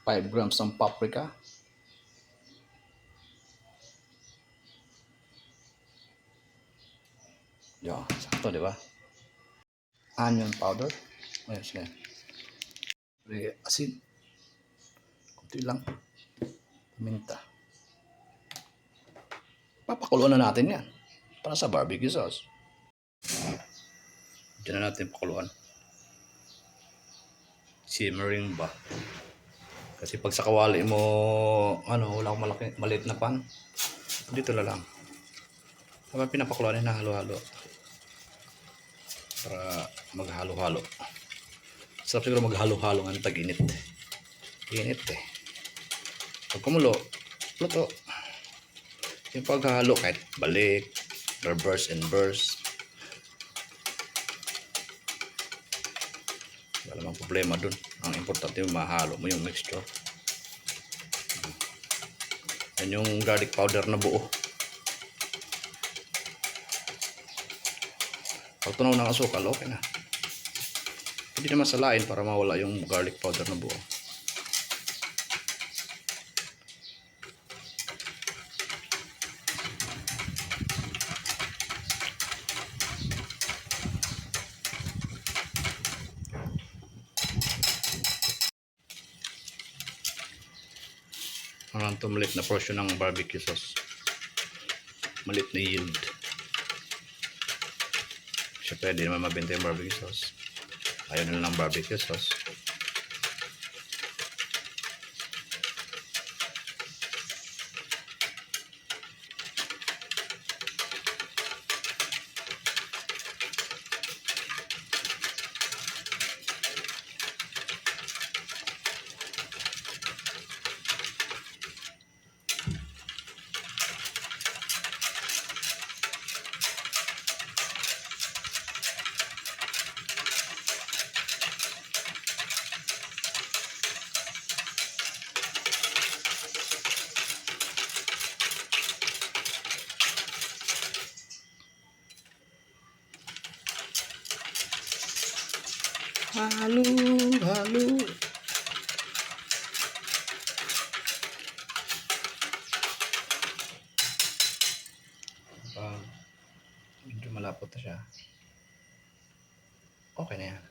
5 grams ng paprika. Yo, sakto, di ba? Onion powder. Ayos na yan. Asin. Kunti lang. Paminta. Papakuluan na natin yan. Para sa barbecue sauce. Diyan na natin pakuluan. Simmering ba? Kasi pag sa kawali mo, wala akong maliit na pan. Dito na lang. Habang pinapakuluan na halo-halo. Para maghalo-halo. Sarap siguro maghalo-halo ng tag-init. Init eh. Pag kumulo, luto. Yung paghalo kahit balik, reverse and burst. Wala namang problema dun. Ang importante yung mahalo mo yung mixture. Yan yung garlic powder na buo. Pag tunaw ng asukal, okay na. Hindi naman salain para mawala yung garlic powder na buo. Ang ito maliit na portion ng barbecue sauce. Maliit na yield. Siya pwede naman mabenta yung barbecue sauce. Ayaw nila ng barbecue sauce. Halo, halo. Medyo malapot na siya. Okay na yan.